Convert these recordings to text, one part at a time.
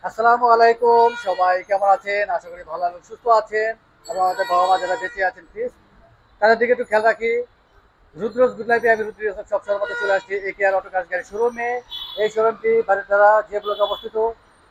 আসসালামু আলাইকুম, সবাই কেমন আছেন? আশা করি ভালো এবং সুস্থ আছেন এবং আমাদের বাবা মা যারা বেঁচে আছেন প্লিজ তাদের দিকে একটু খেয়াল রাখি। রুদ্রজ গুড লাইফে আমি রুদ্র সবসময় মতো চলে আসছি একেআর অটো কার গাড়ি শোরুমে। এই শোরুমটি বাড়িধারা যে ব্লকে অবস্থিত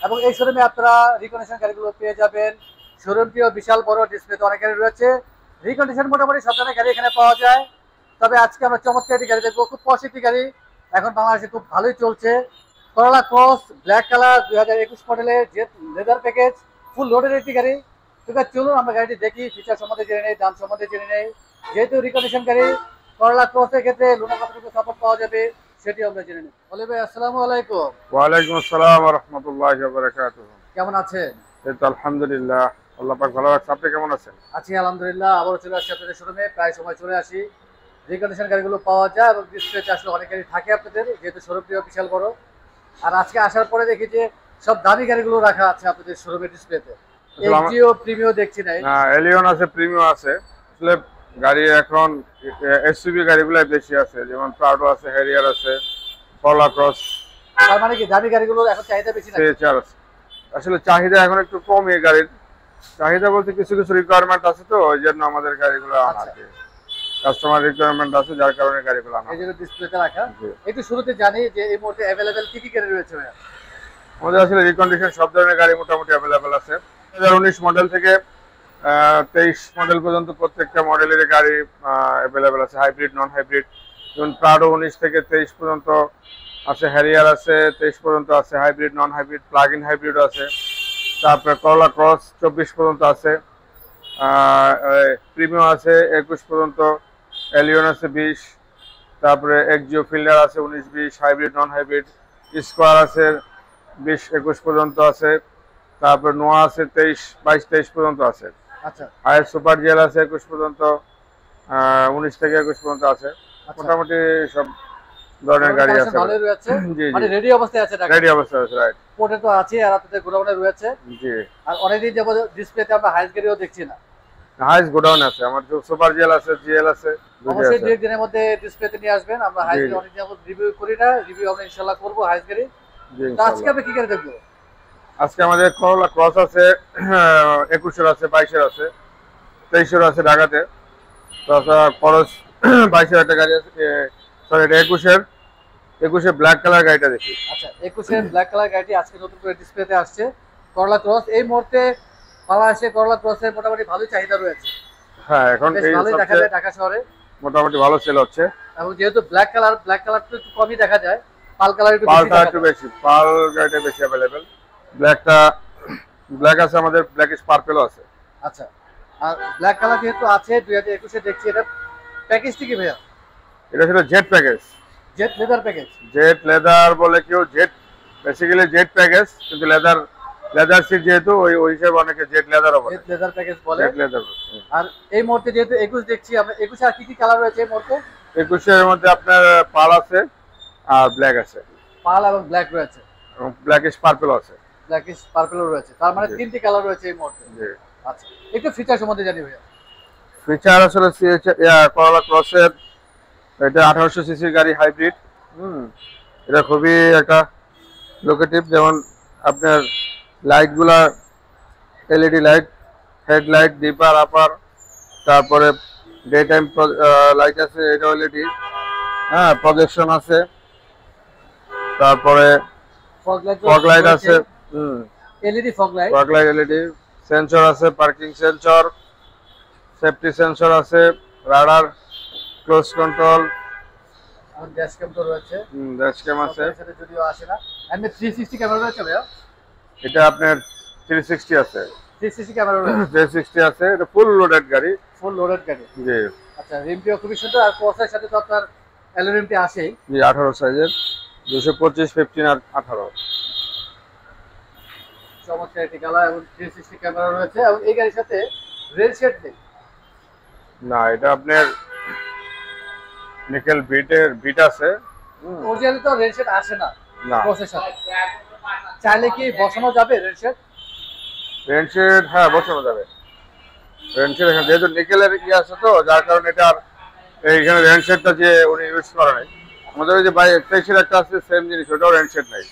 এবং এই শোরুমে আপনারা রিকন্ডিশন গাড়িগুলো পেয়ে যাবেন। শোরুমটিও বিশাল বড়, ডিসপ্লেতে অনেক গাড়ি রয়েছে। রিকন্ডিশন মোটামুটি সব ধরনের গাড়ি এখানে পাওয়া যায়। তবে আজকে আমরা চমৎকার একটি গাড়ি দেখবো, খুব পজিটিভ গাড়ি, এখন বাংলাদেশে খুব ভালোই চলছে। করলা ক্রস ব্ল্যাক কালার 2021 মডেলের যে লেদার প্যাকেজ ফুল লোডের একটি গাড়ি। তো চলুন আমরা গাড়িটি দেখি, ফিচার সম্বন্ধে জেনে নেই, দাম সম্বন্ধে জেনে নেই। যেহেতু রিকন্ডিশন গাড়ি, করলা ক্রসের ক্ষেত্রে লোনা কতটুকু সাপোর্ট পাওয়া যাবে সেটি আমরা জেনে নিই। বলে ভাই আসসালামু আলাইকুম। ওয়ালাইকুম আসসালাম ওয়া রাহমাতুল্লাহি ওয়া বারাকাতুহু। কেমন আছেন? এই তো আলহামদুলিল্লাহ, আল্লাহ পাক ভালো রাখছে। আপনি কেমন আছেন? আছি আলহামদুলিল্লাহ। আবারও চলে আসছি আপনাদের শোরুমে, প্রায় সময় চলে আসি। রিকন্ডিশন গাড়িগুলো পাওয়া যায় এবং ডিসপ্লেতে আসলে অনেক গাড়ি থাকে আপনাদের, যেহেতু শোরুমটিও বিশাল বড়। আর আজকে আসার পরে দেখি যে সব দামি গাড়িগুলো রাখা আছে আপনাদের শোরুমের ডিসপ্লেতে। এলজিও প্রিমিও দেখছি নাই। না, এলিয়ন আছে, প্রিমিয়াম আছে। আসলে গাড়ি এখন এসইউভি গাড়িগুলাই বেশি আছে, যেমন প্রাডো আছে, হ্যারিয়ার আছে, করলা ক্রস। তার মানে কি দামি গাড়িগুলোর এখন চাহিদা বেশি না? সিএচআর আছে। আসলে চাহিদা এখন একটু কম এই গাড়ির। চাহিদা বলতে কিছু কিছু রিকোয়ারমেন্ট আছে, তো ওই জন্য আমাদের গাড়িগুলো আনা আছে। কাস্টমার রিকোয়ারমেন্ট আছে, যার কারণে গাড়িগুলো আনা। এই জন্য ডিসপ্লেতে রাখা। একটু শুরুতে জানি যে এই মুহূর্তে অ্যাভেলেবেল কি কি গাড়ি রয়েছে ভাইয়া? আমাদের আসলে রিকন্ডিশন সব ধরনের গাড়ি মোটামুটি অ্যাভেলেবেল আছে। 2019 মডেল থেকে 23 মডেল পর্যন্ত প্রত্যেকটা মডেলের গাড়ি অ্যাভেলেবেল আছে, হাইব্রিড নন হাইব্রিড। যেমন প্রাডো 19 থেকে 23 পর্যন্ত আছে, হ্যারিয়ার আছে 23 পর্যন্ত আছে, hybrid non hybrid plug in hybrid আছে। তারপরে করলা ক্রস 24 পর্যন্ত আছে, প্রিমিয়াম আছে 21 পর্যন্ত, এলিয়ন আছে 20, তারপরে এক্সিও ফিল্ডার আছে 19-20, হাইব্রিড নন হাইব্রিড স্কোয়ার আছে 20-21 পর্যন্ত আছে। তারপর নোয়া আছে 22-23 পর্যন্ত আছে। আচ্ছা, হায়ার সুপার জেল আছে 21 পর্যন্ত, 19 থেকে 21 পর্যন্ত আছে। মোটামুটি সব ধরনের গাড়ি আছে। ভালোই রয়েছে, জি মানে রেডি অবস্থায় আছে। রেডি অবস্থায় আছে, রাইট। পোর্টে তো আছে আর আপনাদের গোডাউনে রয়েছে। জি, আর অনেকদিন যাবত ডিসপ্লেতে আমরা হাইস গাড়িও দেখছি না। হাইস গোডাউন আছে, আমার সুপার জেল আছে, জিএল আছে, দুটোই অবশ্যই আছে। 2 দিনের মধ্যে ডিসপ্লেতে নিয়ে আসবেন। আমরা হাইস জি, গাড়ি অনেক যাবত রিভিউ করি না, রিভিউ আমরা ইনশাআল্লাহ করব হাইস গাড়ি। জি, তো আজকে ইনশাআল্লাহ। আমরা কি গাড়ি দেখবো? আজকে আমাদের করলা ক্রস আছে, 21-এর আছে, 22-এর আছে, 23-এর আছে ঢাকাতে। তাছাড়া খরচ 22-এর একটা গাড়ি আছে, সরি এটা 21-এর ব্ল্যাক কালার গাড়িটা দেখি। আচ্ছা, 21-এর ব্ল্যাক কালার গাড়িটি আজকে নতুন করে ডিসপ্লেতে আসছে। করলা ক্রস এই মুহূর্তে বাংলাদেশে করলা ক্রসের মোটামুটি ভালোই চাহিদা রয়েছে। হ্যাঁ, এখন বেশ এই ভালোই দেখা সবচেয়ে যায় ঢাকা শহরে। মোটামুটি ভালো সেল হচ্ছে। এবং যেহেতু ব্ল্যাক কালার তো একটু কমই দেখা যায়, পাল কালার একটু বেশি পালটা দেখা একটু যায়। বেশি, পাল গাড়িটা বেশি অ্যাভেলেবেল। ব্ল্যাক আছে আমাদের, ব্ল্যাকিশ পার্পেলও আছে। আচ্ছা, আর ব্ল্যাক কালার যেহেতু আছে 2021-এ দেখছি, এটা প্যাকেজটি কি ভাইয়া? এটা ছিল jet package, jet leather package. Jet leather বলে কেউ, জেট বেসিক্যালি জেট প্যাকেজ, কিন্তু লেদার সিট যেহেতু ওই হিসেবে অনেকে জেট লেদারও বলে। জেট লেদার প্যাকেজ বলে। Jet leather. আর এই মুহূর্তে যেহেতু 21 দেখছি আমরা, 21-এ আর কি কি কালার রয়েছে এই মুহূর্তে? 21-এর মধ্যে আপনার পাল আছে আর ব্ল্যাক আছে, পাল এবং ব্ল্যাক রয়েছে, এবং ব্ল্যাকিশ পার্পেল আছে। ব্ল্যাকিশ পার্পলও রয়েছে। তার মানে জি। 3টি কালার রয়েছে এই মুহূর্তে। জি। আচ্ছা, একটু ফিচার সম্বন্ধে জানি ভাইয়া। ফিচার আসলে করলা ক্রসের, এটা 1800 সিসির গাড়ি, হাইব্রিড। এটা খুবই একটা লোকেটিভ। যেমন আপনার লাইটগুলা এলইডি লাইট, হেডলাইট, ডিপার আপার, তারপরে ডে টাইম লাইট আছে, এটা এলইডি। হ্যাঁ, প্রজেকশন আছে, তারপরে ফগ লাইট আছে, LED fog light, fog light LED, sensor আছে, পার্কিং সেন্সর, সেফটি সেন্সর আছে, রাডার, ক্লোজ কন্ট্রোল, আর ড্যাশ ক্যাম তো রয়েছে। ড্যাশ ক্যাম আছে। সবটার সাথে যদিও আসে না, এমনি 360 ক্যামেরা রয়েছে ভাইয়া। এটা আপনার 360 আছে, 360 ক্যামেরা রয়েছে, 360 আছে। এটা ফুল লোডেড গাড়ি। ফুল লোডেড গাড়ি। জি। আচ্ছা, রিমটিও খুবই সুন্দর। আর ক্রসের সাথে তো আপনার অ্যালুমিনিয়ামটি আসেই। জি, 18 সাইজের, 225, 15 আর 18। চমৎকার একটি কালার এবং 360 ক্যামেরা রয়েছে। এবং এই গাড়ির সাথে রেল শেড নেই। না, এটা আপনার নিকেল বিট আছে। অরিজিনালি তো রেল শেড আসে না না, ক্রসের সাথে। চাইলে কি বসানো যাবে রেল শেড? রেনশেড হ্যাঁ বসানো যাবে। রেনশেড এখানে যেহেতু নিকেলের আছে, তো যার কারণে এটা আর এইখানে রেনশেডটা যে উনি ইউজ করে নাই। আমাদের ওই যে 22-এর একটা আছে সেম জিনিস, ওটাও রেনশেড নাই।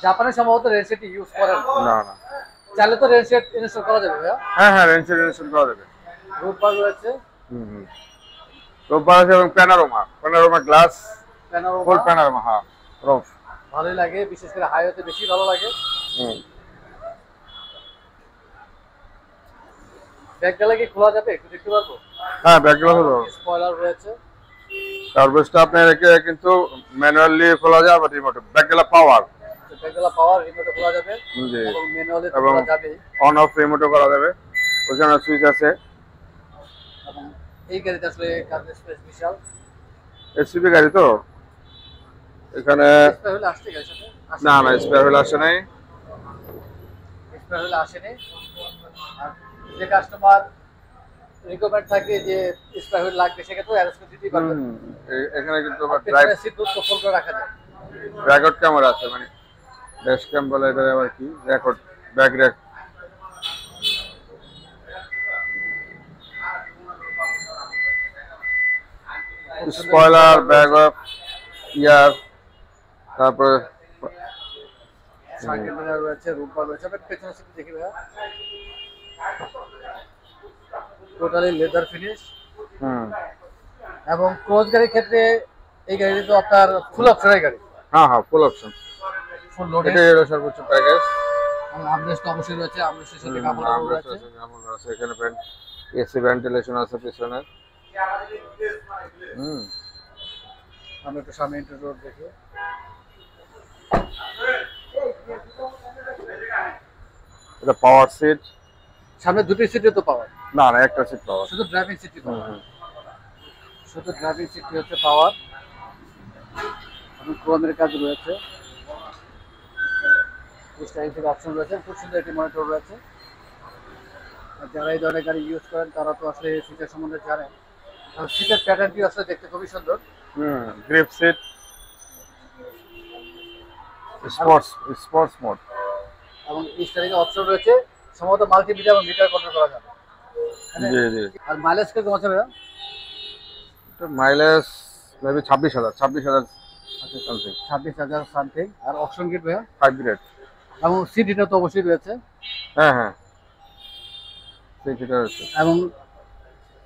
জাপানে সম্ভবত রেন সেট ইউজ করেন না না। চাইলে তো রেন সেট ইনস্টল করা যাবে ভাইয়া। হ্যাঁ হ্যাঁ, রেঞ্জ ইনস্টল করা যাবে। রুট বার রয়েছে, হুম হুম। রোববার আছে এবং প্যানোরামা গ্লাস, ফুল প্যানোরামা প্যানোরামা, হ্যাঁ রোফ। ভালোই লাগে, বিশেষ করে হাইওয়েতে বেশি ভালো লাগে। হুম। ব্যাকডালা কি খোলা যাবে একটু দেখতে পারবো? হ্যাঁ, ব্যাকগ্রাউন্ড হলো। স্পয়লার রয়েছে, টার্বোস্টটা আপনার কিন্তু ম্যানুয়ালি খোলা যায় বা রিমোট। ব্যাকগ্রাউন্ড পাওয়ার, ব্যাকডালা পাওয়ার রিমোটে খোলা যাবে জি, এবং ম্যানুয়ালি এবং খোলা যাবে। অন অফ রিমোটও করা যাবে। ওখানে সুইচ আছে। এবং এই গাড়িতে আসলে কার স্পেস বিশাল। এসইবি গাড়ি তো, এখানে স্পেয়ার হলে আসছে গাড়ির সাথে? না না, স্পেয়ার হুইল আসে নাই। স্পেয়ার হলে আসেনি। আর যে কাস্টমার রিকমেন্ড থাকে যে স্পেয়ার হুইল লাগবে সেক্ষেত্রে অ্যারেঞ্জ করে দিতেই পারবেন। এখানে কিন্তু ড্রাইভ পেছনে সিট তো ফুল করে রাখা যায়। রেকর্ড ক্যামেরা আছে, মানে ড্যাশ ক্যাম বলে এটা আবার কি, record back rack. Spoiler, bag of year, তারপরে সার্কিট ব্রেকার রয়েছে, রুম বার রয়েছে। আমরা পেছনে সিট দেখি ভাইয়া। Totally leather finish. হুম, এবং ক্রস গাড়ির ক্ষেত্রে এই গাড়িটি তো আপনার ফুল অপশনের গাড়ি, হ্যাঁ হ্যাঁ, ফুল অপশন। Full loaded. এটাই হলো সর্বোচ্চ প্যাকেজ। আমরেস্ট অবশ্যই রয়েছে, আমরেস্টের সাথে কাপড় রয়েছে। এখানে এসি ভেন্টিলেশন আছে পিছনে। হুম, আমরা একটু সামনে ইন্টারভিউ দেখি। এটা পাওয়ার সিট। সামনে দুটি সিটে তো পাওয়ার, না না, একটা সিট পাওয়ার। শুধু ড্রাইভিং সিটটি পাওয়ার, হুম। শুধু ড্রাইভিং সিটটি হচ্ছে পাওয়ার। এবং ক্রোমের কাজ রয়েছে, স্টাইল থেকে অপশন রয়েছে, খুব সুন্দর একটি মনিটর রয়েছে। আর যারা এই ধরনের গাড়ি ইউজ করেন তারা তো আসলে সিটের সম্বন্ধে জানেন। আর সিটের প্যাটার্নটি আসলে দেখতে খুবই সুন্দর। হুম, গ্রিপ সিট, স্পোর্টস মোড। এবং স্টাইলিং অপশন রয়েছে, সম্ভবত মাল্টিমিডিয়া এবং মিটার কন্ট্রোল করা যাবে। জি জি। আর মাইলেজ কিরকম আছে ভাইয়া? এটা মাইলেজ মেবি 26,000 সামথিং। 26,000 সামথিং। আর অপশন গেট ভাইয়া? 5 গ্রেড। এবং সিট হিটার তো অবশ্যই রয়েছে। হ্যাঁ হ্যাঁ, সিট হিটার আছে। এবং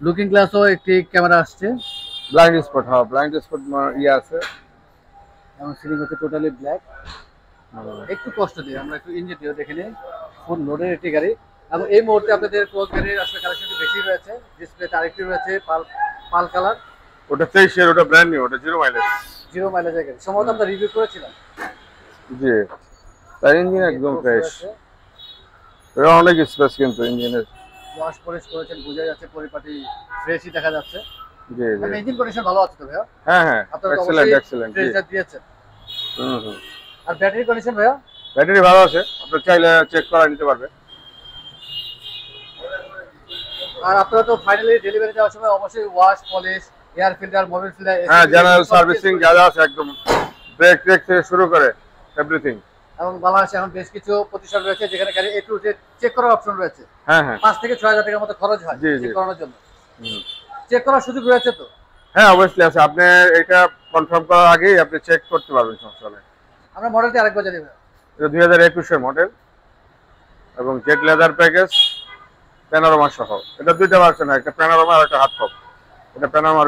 লুকিং গ্লাসও একটি ক্যামেরা আসছে। ব্লাইন্ড স্পট, হ্যাঁ ব্লাইন্ড স্পট ইয়ে আছে। এবং সিলিং হচ্ছে টোটালি ব্ল্যাক। একটু কষ্ট দিয়ে আমরা একটু ইঞ্জিনটিও দেখে নিই। ফুল লোডের একটি গাড়ি। এবং এই মুহূর্তে আপনাদের ক্লোজ গাড়ির আসলে কালেকশনটি বেশি রয়েছে। ডিসপ্লেতে আরেকটি রয়েছে পাল কালার। ওটা 23 এর, ওটা ব্র্যান্ড নিউ, ওটা 0 মাইলেজ। 0 মাইলেজের গাড়ি, সম্ভবত আমরা রিভিউ করেছিলাম। জি, তার ইঞ্জিন একদম ফ্রেশ। এটা অনেক স্পেস কিন্তু ইঞ্জিনের। ওয়াশ পলিশ করেছেন, বোঝা যাচ্ছে পরিপাটি ফ্রেশই দেখা যাচ্ছে। জি জি। মানে ইঞ্জিন কন্ডিশন ভালো আছে তো ভাইয়া? হ্যাঁ হ্যাঁ, আপনারা তো এক্সেলেন্ট অবশ্যই এক্সেলেন্ট। জি। ফ্রেশটা দিয়েছেন। হুম হুম। আর ব্যাটারি কন্ডিশন ভাইয়া? ব্যাটারি ভালো আছে, আপনি চাইলে চেক করা নিতে পারবে। আর আপনারা তো ফাইনালি ডেলিভারি দেওয়ার সময় অবশ্যই wash polish, air filter, Mobil filter, হ্যাঁ, জেনারেল সার্ভিসিং যা যা আছে একদম, ব্রেক ট্রেক থেকে শুরু করে এভরিথিং। এবং বাংলাদেশে এখন বেশ কিছু প্রতিষ্ঠান রয়েছে যেখানে গাড়ি একটু চেক করার অপশন রয়েছে। হ্যাঁ হ্যাঁ 5 থেকে 6 হাজার টাকার মতো খরচ হয় জি, জি। চেক করানোর জন্য। হুম। চেক করার সুযোগ রয়েছে তো? হ্যাঁ অবশ্যই আছে, আপনি এটা কনফার্ম করার আগেই আপনি চেক করতে পারবেন, সমস্যা নেই। আমরা মডেলটি আরেকবার জানি ভাইয়া। এটা 2021 এর মডেল এবং জেট লেদার প্যাকেজ, প্যানোরামা সহ। এটা দুইটা ভার্সন, একটা প্যানোরামা আর একটা হাফ টপ। এটা প্যানোরামার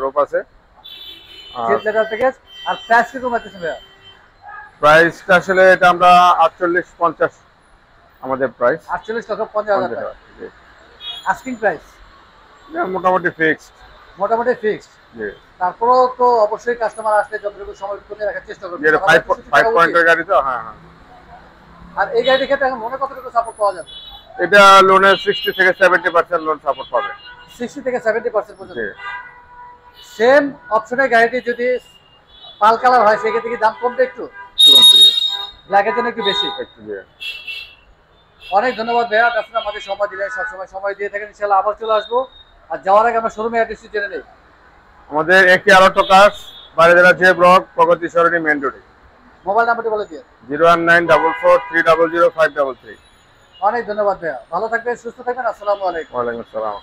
রোপ আছে। আর জেট লেদার প্যাকেজ। আর প্রাইস কিরকম আছে ভাইয়া? প্রাইসটা আসলে এটা আমরা 48-50 আমাদের প্রাইস। 48,50,000 টাকা আস্কিং প্রাইস। মোটামুটি ফিক্সড। মোটামুটি ফিক্সড। জি। তারপরেও তো অবশ্যই কাস্টমার আসলে যতটুকু সময় করে রাখার চেষ্টা করবে। এটা 5 পয়েন্টের গাড়ি তো, হ্যাঁ হ্যাঁ। আর এই গাড়ির ক্ষেত্রে এখন মনে কতটুকু সাপোর্ট পাওয়া যাবে? এটা লোনের 60 থেকে 70% লোন সাপোর্ট পাবে। 60 থেকে 70% পর্যন্ত। জি। সেম অপশনের গাড়িটি যদি পাল কালার হয় সেক্ষেত্রে কি দাম কমবে একটু? ব্ল্যাকের জন্য একটু বেশি। একটু দিয়ে। অনেক ধন্যবাদ ভাইয়া, আপনারা আমাদের সময় দিলেন, সবসময় সময় দিয়ে থাকেন। ইনশাআল্লাহ আবার চলে আসবো। আর যাওয়ার আগে আমরা শোরুমে অ্যাড্রেসটি জেনে নেই। আমাদের AKR auto cars, Baridhara J block, Pragati Sarani, main রোডে। মোবাইল নাম্বারটি বলে দিয়ে। 01944300533। অনেক ধন্যবাদ ভাইয়া, ভালো থাকবেন, সুস্থ থাকবেন। আসসালামু আলাইকুম। ওয়ালাইকুম আসসালাম।